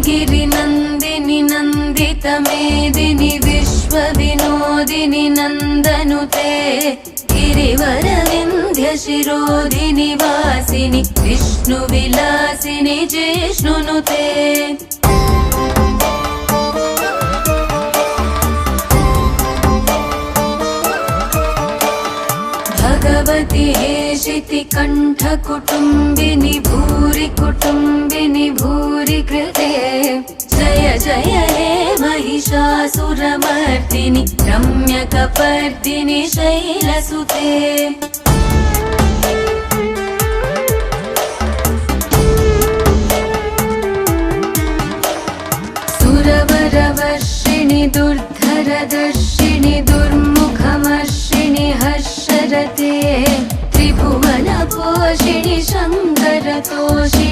गिरिनन्दिनि नन्दितमेदिनि विश्वविनोदिनि नन्दनुते गिरिवरविन्ध्यशिरोधिनि वासिनि विष्णुविलासिनि जिष्णुनुते भगवति हेशिति कण्ठकुटुम्बिनि भूरि कुटुम्बिनि भूरि कृते जय जय हे महिषासुरमर्दिनि रम्यकपर्दिनि शैलसुते सुरवरवर्षिणि दुर्धरदर्शिनि दुर्मुखमर्षिणि हर्षरते त्रिभुवनपोषिणि शङ्करतोषिणि